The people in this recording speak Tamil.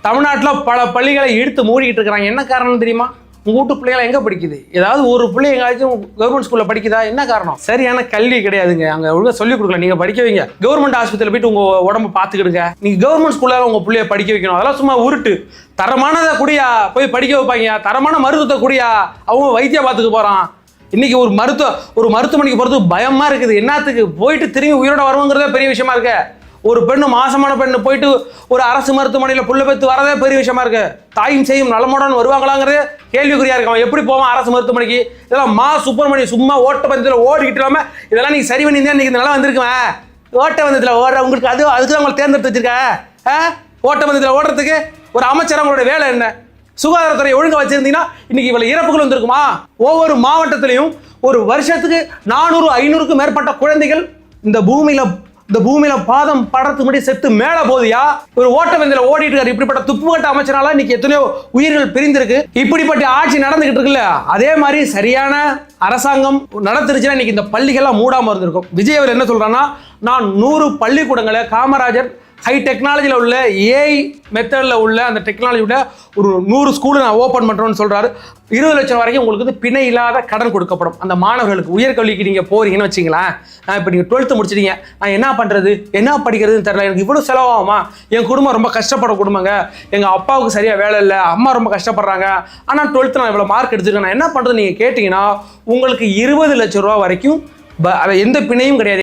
தமிழ்நாட்டில் பல பள்ளிகளை இழுத்து மூடிக்கிட்டு இருக்கிறாங்க. என்ன காரணம் தெரியுமா? உங்கள் வீட்டு பிள்ளைகளை எங்கே படிக்குது? ஏதாவது ஒரு பிள்ளை எங்கேயாச்சும் கவர்மெண்ட் ஸ்கூலில் படிக்குதா? என்ன காரணம்? சரியான கல்வி கிடையாதுங்க. அங்கே ஒழுங்காக சொல்லிக் கொடுக்கல. நீங்கள் படிக்க வைங்க. கவர்மெண்ட் ஆஸ்பத்திரியில் போயிட்டு உங்கள் உடம்பை பார்த்துக்கிடுங்க. நீங்கள் கவர்மெண்ட் ஸ்கூலில் உங்கள் பிள்ளைய படிக்க வைக்கணும். அதெல்லாம் சும்மா உருட்டு. தரமானதை கூடியா போய் படிக்க வைப்பாங்க. தரமான மருத்துவத்தை கூடியா அவங்க வைத்தியம் பார்த்துக்க போகிறான். இன்னைக்கு ஒரு மருத்துவமனைக்கு போகிறது பயமாக இருக்குது. என்னத்துக்கு போயிட்டு திரும்பி உயிரோட வருவங்கிறதே பெரிய விஷயமா இருக்கு. ஒரு பெண்ணு, மாசமான பெண்ணு போயிட்டு ஒரு அரசு மருத்துவமனையில் புள்ள பெற்று வரதே பெரிய விஷயமா இருக்கு. தாயும் செய்யும் நலமுடன் வருவாங்களாங்கிறதே கேள்விக்குறியா இருக்கு. அவன் எப்படி போவான் அரசு மருத்துவமனைக்கு? இதெல்லாம் சுப்பிரமணியம் சும்மா ஓட்ட பந்தயத்தில் ஓடிக்கிட்டு இல்லாமல் இதெல்லாம் நீங்க சரி பண்ணி இன்னைக்கு இந்த நிலம் வந்திருக்குவேன். ஓட்ட பந்தயத்தில் ஓடுற உங்களுக்கு அதுக்கு தான் உங்களை தேர்ந்தெடுத்து வச்சிருக்கேன். ஓட்ட பந்தயத்தில் ஓடுறதுக்கு ஒரு அமைச்சர் அவங்களோட வேலை என்ன? சுகாதாரத்துறை ஒழுங்கா வச்சிருந்தீங்கன்னா இன்னைக்கு இவ்வளவு இறப்புகள் வந்திருக்குமா? ஒவ்வொரு மாவட்டத்திலையும் ஒரு வருஷத்துக்கு 400-500க்கும் மேற்பட்ட குழந்தைகள் இந்த பூமியில பாதம் படத்துக்கு முன்னாடி செத்து மேல போதியா? ஒரு ஓட்ட பந்தயத்துல ஓடிட்டு இருக்காரு. இப்படிப்பட்ட துப்புக்கட்ட அமைச்சரால இன்னைக்கு எத்தனையோ உயிர்கள் பிரிந்திருக்கு. இப்படிப்பட்ட ஆட்சி நடந்துகிட்டு இருக்குல்ல, அதே மாதிரி சரியான அரசாங்கம் நடந்துருச்சுன்னா இன்னைக்கு இந்த பள்ளிகள்லாம் மூடாம இருந்திருக்கும். விஜய் அவர் என்ன சொல்றான்னா, நான் 100 பள்ளிக்கூடங்களை காமராஜர் ஹை டெக்னாலஜியில் உள்ள ஏஐ மெத்தடில் உள்ள அந்த டெக்னாலஜியோட ஒரு 100 ஸ்கூலு நான் ஓப்பன் பண்ணுறோன்னு சொல்கிறாரு. 20 லட்சம் வரைக்கும் உங்களுக்கு பிணை இல்லாத கடன் கொடுக்கப்படும். அந்த மாணவர்களுக்கு உயர்கல்விக்கு நீங்கள் போகிறீங்கன்னு வச்சிங்களேன். இப்போ நீங்கள் 12th முடிச்சிட்டீங்க, நான் என்ன பண்ணுறது, என்ன படிக்கிறதுன்னு தெரியல, எனக்கு இவ்வளோ செலவாகுமா? என் குடும்பம் ரொம்ப கஷ்டப்படுற குடும்பங்க, எங்கள் அப்பாவுக்கு சரியாக வேலை இல்லை, அம்மா ரொம்ப கஷ்டப்படுறாங்க, ஆனால் 12th நான் இவ்வளோ மார்க் எடுத்துருக்கேன், நான் என்ன பண்ணுறது நீங்கள் கேட்டிங்கன்னா உங்களுக்கு 20 லட்சம் ரூபா வரைக்கும் எந்த பிணையும் கிடையாது.